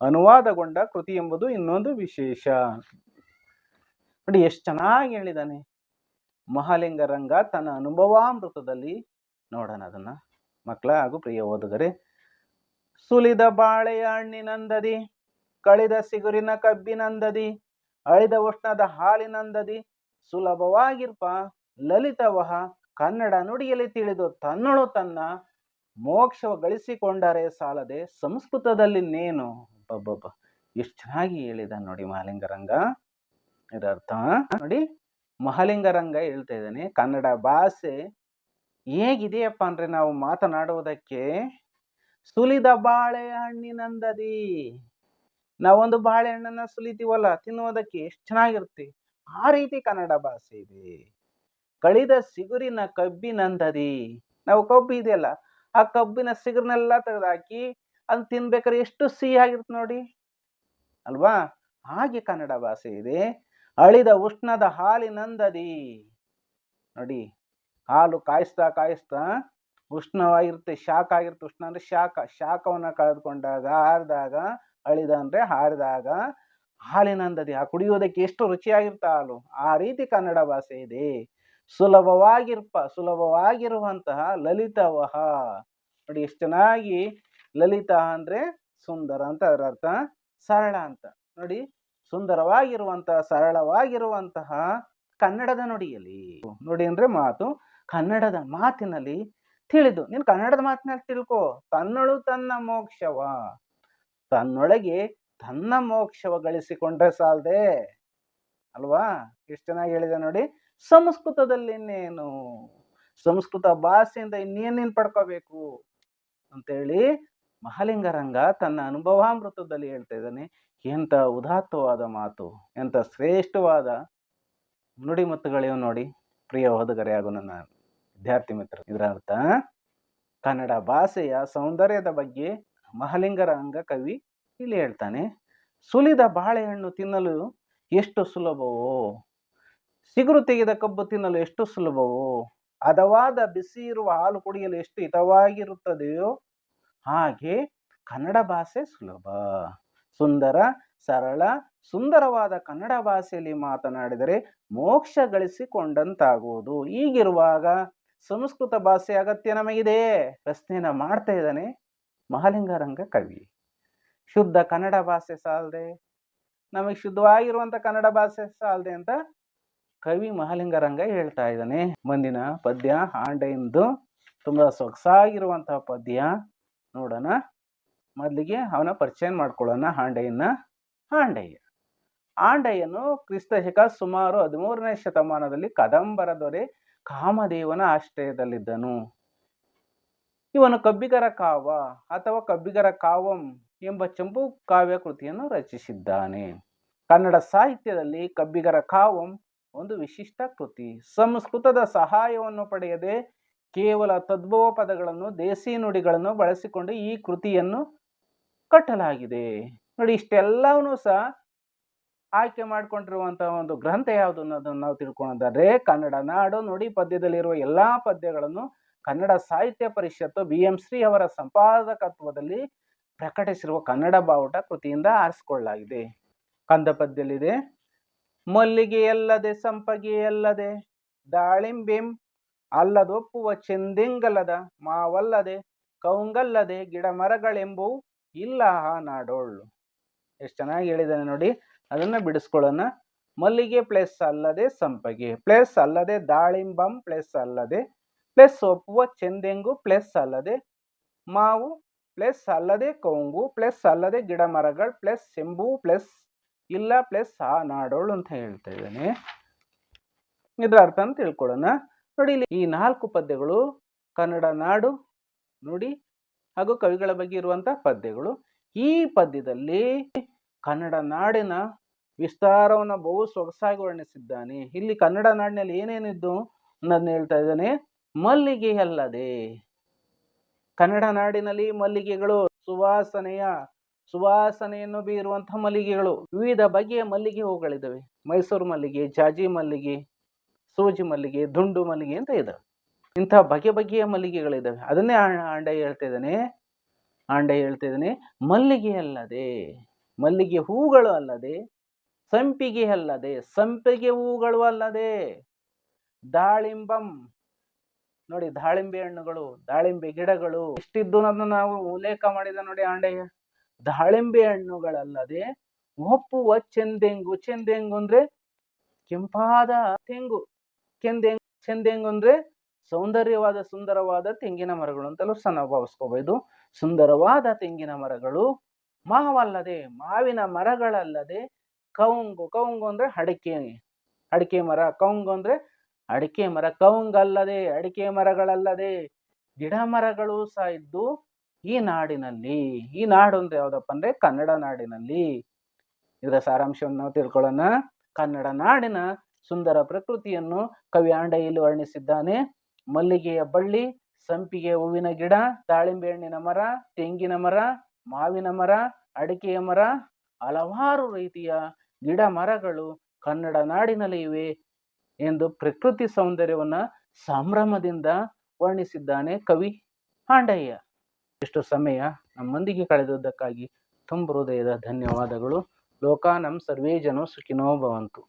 ಅನುವಾದಗೊಂಡ ಕೃತಿ ಎಂಬುದು ಇನ್ನೊಂದು ವಿಶೇಷ. ನೋಡಿ ಎಷ್ಟು ಚೆನ್ನಾಗಿ ಹೇಳಿದಾನೆ ಮಹಾಲಿಂಗರಂಗ ತನ್ನ ಅನುಭವಾಮೃತದಲ್ಲಿ. ನೋಡೋಣ ಅದನ್ನ ಮಕ್ಕಳ ಹಾಗೂ ಪ್ರಿಯ ಓದುಗರೆ. ಸುಲಿದ ಬಾಳೆಯ ಹಣ್ಣಿನಂದದಿ, ಕಳಿದ ಸಿಗುರಿನ ಕಬ್ಬಿನಂದದಿ, ಅಳಿದ ಉಷ್ಣದ ಹಾಲಿನಂದದಿ, ಸುಲಭವಾಗಿರ್ಪ ಲಲಿತವಹ ಕನ್ನಡ ನುಡಿಯಲ್ಲಿ ತಿಳಿದು ತನ್ನಳು ತನ್ನ ಮೋಕ್ಷವ ಗಳಿಸಿಕೊಂಡರೆ ಸಾಲದೆ ಸಂಸ್ಕೃತದಲ್ಲಿ ನೇನು. ಎಷ್ಟು ಚೆನ್ನಾಗಿ ಹೇಳಿದ ನೋಡಿ ಮಹಾಲಿಂಗರಂಗ. ಇದರ ಅರ್ಥ ನೋಡಿ, ಮಹಾಲಿಂಗರಂಗ ಹೇಳ್ತಾ ಇದ್ದಾನೆ ಕನ್ನಡ ಭಾಷೆ ಹೇಗಿದೆಯಪ್ಪ ಅಂದ್ರೆ ನಾವು ಮಾತನಾಡುವುದಕ್ಕೆ ಸುಲಿದ ಬಾಳೆಹಣ್ಣಿನಂದದಿ. ನಾವೊಂದು ಬಾಳೆಹಣ್ಣನ್ನ ಸುಲಿತೀವಲ್ಲ ತಿನ್ನುವುದಕ್ಕೆ ಎಷ್ಟು ಚೆನ್ನಾಗಿರುತ್ತೆ, ಆ ರೀತಿ ಕನ್ನಡ ಭಾಷೆ ಇದೆ. ಕಳಿದ ಸಿಗುರಿನ ಕಬ್ಬಿನಂದದಿ. ನಾವು ಕಬ್ಬು ಇದೆಯಲ್ಲ, ಆ ಕಬ್ಬಿನ ಸಿಗುರನ್ನೆಲ್ಲ ತೆಗೆದಾಕಿ ಅದನ್ನ ತಿನ್ಬೇಕಾದ್ರೆ ಎಷ್ಟು ಸಿಹಿ ಆಗಿರುತ್ತೆ ನೋಡಿ ಅಲ್ವಾ. ಹಾಗೆ ಕನ್ನಡ ಭಾಷೆ ಇದೆ. ಅಳಿದ ಉಷ್ಣದ ಹಾಲಿನಂದದಿ. ನೋಡಿ ಹಾಲು ಕಾಯಿಸ್ತಾ ಕಾಯಿಸ್ತಾ ಉಷ್ಣವಾಗಿರುತ್ತೆ, ಶಾಖ ಆಗಿರುತ್ತೆ. ಉಷ್ಣ ಅಂದ್ರೆ ಶಾಖವನ್ನ ಕಳೆದುಕೊಂಡಾಗ ಆರಿದಾಗ, ಅಳಿದ ಅಂದ್ರೆ ಹಾರಿದಾಗ ಹಾಲಿನಂದದಿ. ಆ ಕುಡಿಯೋದಕ್ಕೆ ಎಷ್ಟು ರುಚಿಯಾಗಿರುತ್ತೆ ಹಾಲು. ಆ ರೀತಿ ಕನ್ನಡ ಭಾಷೆ ಇದೆ. ಸುಲಭವಾಗಿರುವಂತಹ ಲಲಿತವಹ. ನೋಡಿ ಎಷ್ಟು ಚೆನ್ನಾಗಿ. ಲಲಿತ ಅಂದ್ರೆ ಸುಂದರ ಅಂತ ಅದರ ಅರ್ಥ, ಸರಳ ಅಂತ. ನೋಡಿ ಸುಂದರವಾಗಿರುವಂತಹ ಸರಳವಾಗಿರುವಂತಹ ಕನ್ನಡದ ನುಡಿಯಲ್ಲಿ. ನುಡಿ ಅಂದ್ರೆ ಮಾತು. ಕನ್ನಡದ ಮಾತಿನಲ್ಲಿ ತಿಳಿದು, ನೀನು ಕನ್ನಡದ ಮಾತಿನಲ್ಲಿ ತಿಳ್ಕೊ. ತನ್ನಳು ತನ್ನ ಮೋಕ್ಷವ, ತನ್ನೊಳಗೆ ತನ್ನ ಮೋಕ್ಷವ ಗಳಿಸಿಕೊಂಡ್ರೆ ಸಾಲದೆ ಅಲ್ವಾ. ಎಷ್ಟು ಚೆನ್ನಾಗಿ ಹೇಳಿದೆ ನೋಡಿ. ಸಂಸ್ಕೃತದಲ್ಲಿ ಇನ್ನೇನು, ಸಂಸ್ಕೃತ ಭಾಷೆಯಿಂದ ಇನ್ನೇನೇನು ಪಡ್ಕೋಬೇಕು ಅಂತೇಳಿ ಮಹಾಲಿಂಗರಂಗ ತನ್ನ ಅನುಭವಾಮೃತದಲ್ಲಿ ಹೇಳ್ತಾ ಇದ್ದಾನೆ. ಎಂಥ ಉದಾತ್ತವಾದ ಮಾತು, ಎಂಥ ಶ್ರೇಷ್ಠವಾದ ನುಡಿಮುತ್ತುಗಳಿವೆ ನೋಡಿ ಪ್ರಿಯ ಓದುಗರೆ ಹಾಗೂ ನನ್ನ ವಿದ್ಯಾರ್ಥಿ ಮಿತ್ರ. ಇದರ ಅರ್ಥ ಕನ್ನಡ ಭಾಷೆಯ ಸೌಂದರ್ಯದ ಬಗ್ಗೆ ಮಹಾಲಿಂಗರಂಗ ಕವಿ ಇಲ್ಲಿ ಹೇಳ್ತಾನೆ. ಸುಲಿದ ಬಾಳೆಹಣ್ಣು ತಿನ್ನಲು ಎಷ್ಟು ಸುಲಭವೋ, ಸಿಗುರು ತೆಗೆದ ಕಬ್ಬು ತಿನ್ನಲು ಎಷ್ಟು ಸುಲಭವೋ, ಹದವಾದ ಬಿಸಿ ಇರುವ ಹಾಲು ಕುಡಿಯಲು ಎಷ್ಟು ಹಿತವಾಗಿರುತ್ತದೆಯೋ ಹಾಗೆ ಕನ್ನಡ ಭಾಷೆ ಸುಲಭ, ಸುಂದರ, ಸರಳ, ಸುಂದರವಾದ ಕನ್ನಡ ಭಾಷೆಯಲ್ಲಿ ಮಾತನಾಡಿದರೆ ಮೋಕ್ಷ ಗಳಿಸಿಕೊಂಡಂತಾಗುವುದು. ಹೀಗಿರುವಾಗ ಸಂಸ್ಕೃತ ಭಾಷೆ ಅಗತ್ಯ ನಮಗಿದೆ? ಪ್ರಶ್ನೆಯನ್ನ ಮಾಡ್ತಾ ಇದ್ದಾನೆ ಮಹಾಲಿಂಗರಂಗ ಕವಿ. ಶುದ್ಧ ಕನ್ನಡ ಭಾಷೆ ಸಾಲದೆ, ನಮಗೆ ಶುದ್ಧವಾಗಿರುವಂತ ಕನ್ನಡ ಭಾಷೆ ಸಾಲದೆ ಅಂತ ಕವಿ ಮಹಾಲಿಂಗರಂಗ ಹೇಳ್ತಾ ಇದ್ದಾನೆ. ಮುಂದಿನ ಪದ್ಯ ಹಾಂಡೆಯಿಂದ ತುಂಬಾ ಸೊಗಸಾಗಿರುವಂತಹ ಪದ್ಯ ನೋಡೋಣ. ಮೊದಲಿಗೆ ಅವನ ಪರಿಚಯ ಮಾಡ್ಕೊಳ್ಳೋಣ. ಹಾಂಡೆಯನು ಕ್ರಿಸ್ತಶಕ ಸುಮಾರು 13ನೇ ಶತಮಾನದಲ್ಲಿ ಕದಂಬರ ದೊರೆ ಕಾಮದೇವನ ಆಶ್ರಯದಲ್ಲಿದ್ದನು. ಇವನು ಕಬ್ಬಿಗರ ಕಾವ ಅಥವಾ ಕಬ್ಬಿಗರ ಕಾವಂ ಎಂಬ ಚಂಪು ಕಾವ್ಯ ಕೃತಿಯನ್ನು ರಚಿಸಿದ್ದಾನೆ. ಕನ್ನಡ ಸಾಹಿತ್ಯದಲ್ಲಿ ಕಬ್ಬಿಗರ ಕಾವಂ ಒಂದು ವಿಶಿಷ್ಟ ಕೃತಿ. ಸಂಸ್ಕೃತದ ಸಹಾಯವನ್ನು ಪಡೆಯದೆ ಕೇವಲ ತದ್ಭವ ಪದಗಳನ್ನು, ದೇಸಿ ನುಡಿಗಳನ್ನು ಬಳಸಿಕೊಂಡು ಈ ಕೃತಿಯನ್ನು ಕಟ್ಟಲಾಗಿದೆ. ನೋಡಿ ಇಷ್ಟೆಲ್ಲವನ್ನೂ ಸಹ ಆಯ್ಕೆ ಮಾಡಿಕೊಂಡಿರುವಂತಹ ಒಂದು ಗ್ರಂಥ ಯಾವುದು ಅನ್ನೋದನ್ನು ನಾವು ತಿಳ್ಕೊಳ್ಳೋದಾದ್ರೆ ಕನ್ನಡ ನಾಡು ನುಡಿ ಪದ್ಯದಲ್ಲಿರುವ ಎಲ್ಲಾ ಪದ್ಯಗಳನ್ನು ಕನ್ನಡ ಸಾಹಿತ್ಯ ಪರಿಷತ್ತು BM ಶ್ರೀ ಅವರ ಸಂಪಾದಕತ್ವದಲ್ಲಿ ಪ್ರಕಟಿಸಿರುವ ಕನ್ನಡ ಬಾವುಟ ಕೃತಿಯಿಂದ ಆರಿಸಿಕೊಳ್ಳಲಾಗಿದೆ. ಕಂದ ಪದ್ಯದಲ್ಲಿದೆ. ಮಲ್ಲಿಗೆಯಲ್ಲದೆ ಸಂಪಗೆಯಲ್ಲದೆ ದಾಳಿಂಬೆಂ ಅಲ್ಲದೊಪ್ಪುವ ಚೆಂದೆಂಗಲ್ಲದ ಮಾವಲ್ಲದೆ ಕೌಂಗಲ್ಲದೆ ಗಿಡ ಮರಗಳೆಂಬುವು ಇಲ್ಲ ಆ ನಾಡೋಳು. ಎಷ್ಟು ಚೆನ್ನಾಗಿ ಹೇಳಿದ್ದಾನೆ ನೋಡಿ. ಅದನ್ನ ಬಿಡಿಸ್ಕೊಳ್ಳೋಣ. ಮಲ್ಲಿಗೆ ಪ್ಲಸ್ ಅಲ್ಲದೆ ಸಂಪಗೆ ಪ್ಲಸ್ ಅಲ್ಲದೆ ದಾಳಿಂಬಂ ಪ್ಲಸ್ ಅಲ್ಲದೆ ಪ್ಲಸ್ ಒಪ್ಪುವ ಚೆಂದೆಂಗು ಪ್ಲಸ್ ಅಲ್ಲದೆ ಮಾವು ಪ್ಲಸ್ ಅಲ್ಲದೆ ಕೌಂಗು ಪ್ಲಸ್ ಅಲ್ಲದೆ ಗಿಡ ಮರಗಳು ಪ್ಲಸ್ ಎಂಬು ಪ್ಲಸ್ ಇಲ್ಲ ಪ್ಲಸ್ ಆ ನಾಡೋಳು ಅಂತ ಹೇಳ್ತಾ ಇದ್ದಾನೆ. ಇದರ ಅರ್ಥ ಅಂತ ತಿಳ್ಕೊಳ್ಳೋಣ. ನೋಡಿ, ಇಲ್ಲಿ ಈ 4 ಪದ್ಯಗಳು ಕನ್ನಡ ನಾಡು ನುಡಿ ಹಾಗೂ ಕವಿಗಳ ಬಗ್ಗೆ ಇರುವಂತಹ ಪದ್ಯಗಳು. ಈ ಪದ್ಯದಲ್ಲಿ ಕನ್ನಡ ನಾಡಿನ ವಿಸ್ತಾರವನ್ನು ಬಹು ಸೊಗಸಾಗಿ ವರ್ಣಿಸಿದ್ದಾನೆ. ಇಲ್ಲಿ ಕನ್ನಡ ನಾಡಿನಲ್ಲಿ ಏನೇನಿದ್ದು ಅನ್ನೋದನ್ನ ಹೇಳ್ತಾ ಇದ್ದಾನೆ. ಮಲ್ಲಿಗೆ ಅಲ್ಲದೆ, ಕನ್ನಡ ನಾಡಿನಲ್ಲಿ ಮಲ್ಲಿಗೆಗಳು ಸುವಾಸನೆಯನ್ನು ಬೀರುವಂತಹ ಮಲ್ಲಿಗೆಗಳು, ವಿವಿಧ ಬಗೆಯ ಮಲ್ಲಿಗೆ ಹೂಗಳಿದ್ದಾವೆ. ಮೈಸೂರು ಮಲ್ಲಿಗೆ, ಜಾಜಿ ಮಲ್ಲಿಗೆ, ಸೂಜಿ ಮಲ್ಲಿಗೆ, ದುಂಡು ಮಲ್ಲಿಗೆ ಅಂತ ಇದಾವೆ. ಇಂತಹ ಬಗೆಯ ಮಲ್ಲಿಗೆಗಳಿದ್ದಾವೆ. ಅದನ್ನೇ ಆಂಡಯ್ಯ ಹೇಳ್ತಾ ಇದ್ದಾನೆ. ಮಲ್ಲಿಗೆ ಅಲ್ಲದೆ, ಮಲ್ಲಿಗೆ ಹೂಗಳು ಅಲ್ಲದೆ, ಸಂಪಿಗೆ ಅಲ್ಲದೆ, ಸಂಪಿಗೆ ಹೂಗಳು ಅಲ್ಲದೆ, ದಾಳಿಂಬಂ ನೋಡಿ, ದಾಳಿಂಬೆ ಹಣ್ಣುಗಳು, ದಾಳಿಂಬೆ ಗಿಡಗಳು ಎಷ್ಟಿದ್ದು ಅನ್ನೋದನ್ನ ನಾವು ಉಲ್ಲೇಖ ಮಾಡಿದ ನೋಡಿ ಆಂಡಯ್ಯ. ದಾಳಿಂಬೆ ಹಣ್ಣುಗಳಲ್ಲದೆ ಒಪ್ಪುವ ಚೆಂದೆಂಗು, ಚೆಂದೆಂಗು ಅಂದ್ರೆ ಕೆಂಪಾದ ತೆಂಗು, ಚೆಂದೆಂಗು ಅಂದ್ರೆ ಸುಂದರವಾದ ತೆಂಗಿನ ಮರಗಳು ಅಂತಲೂ ಸಹ ನಾವು ಭಾವಿಸ್ಕೋಬಹುದು. ಸುಂದರವಾದ ತೆಂಗಿನ ಮರಗಳು. ಮಾವಲ್ಲದೆ, ಮಾವಿನ ಮರಗಳಲ್ಲದೆ, ಕೌಂಗು ಅಂದ್ರೆ ಅಡಿಕೆ ಮರ, ಕೌಂಗು ಅಂದ್ರೆ ಅಡಿಕೆ ಮರ, ಕೌಂಗಲ್ಲದೆ, ಅಡಿಕೆ ಮರಗಳಲ್ಲದೆ ಗಿಡ ಮರಗಳು ಸಹ ಇದ್ದು ಈ ನಾಡಿನಲ್ಲಿ. ಈ ನಾಡು ಅಂದ್ರೆ ಯಾವ್ದಪ್ಪ ಅಂದ್ರೆ ಕನ್ನಡ ನಾಡಿನಲ್ಲಿ. ಇದರ ಸಾರಾಂಶವನ್ನು ನಾವು ತಿಳ್ಕೊಳ್ಳೋಣ. ಕನ್ನಡ ನಾಡಿನ ಸುಂದರ ಪ್ರಕೃತಿಯನ್ನು ಕವಿ ಆಂಡಯ್ಯ ಇಲ್ಲಿ ವರ್ಣಿಸಿದ್ದಾನೆ. ಮಲ್ಲಿಗೆಯ ಬಳ್ಳಿ, ಸಂಪಿಗೆ ಹೂವಿನ ಗಿಡ, ದಾಳಿಂಬೆ ಹಣ್ಣಿನ ಮರ, ತೆಂಗಿನ ಮರ, ಮಾವಿನ ಮರ, ಅಡಿಕೆಯ ಮರ, ಹಲವಾರು ರೀತಿಯ ಗಿಡ ಮರಗಳು ಕನ್ನಡ ನಾಡಿನಲ್ಲಿ ಇವೆ ಎಂದು ಪ್ರಕೃತಿ ಸೌಂದರ್ಯವನ್ನ ಸಂಭ್ರಮದಿಂದ ವರ್ಣಿಸಿದ್ದಾನೆ ಕವಿ ಆಂಡಯ್ಯ. ಇಷ್ಟು ಸಮಯ ನಮ್ಮೊಂದಿಗೆ ಕಳೆದುದಕ್ಕಾಗಿ ತುಂಬ ಹೃದಯದ ಧನ್ಯವಾದಗಳು. ಲೋಕಾನಂ ಸರ್ವೇ ಜನೋ ಸುಖಿನೋ ಭವಂತು.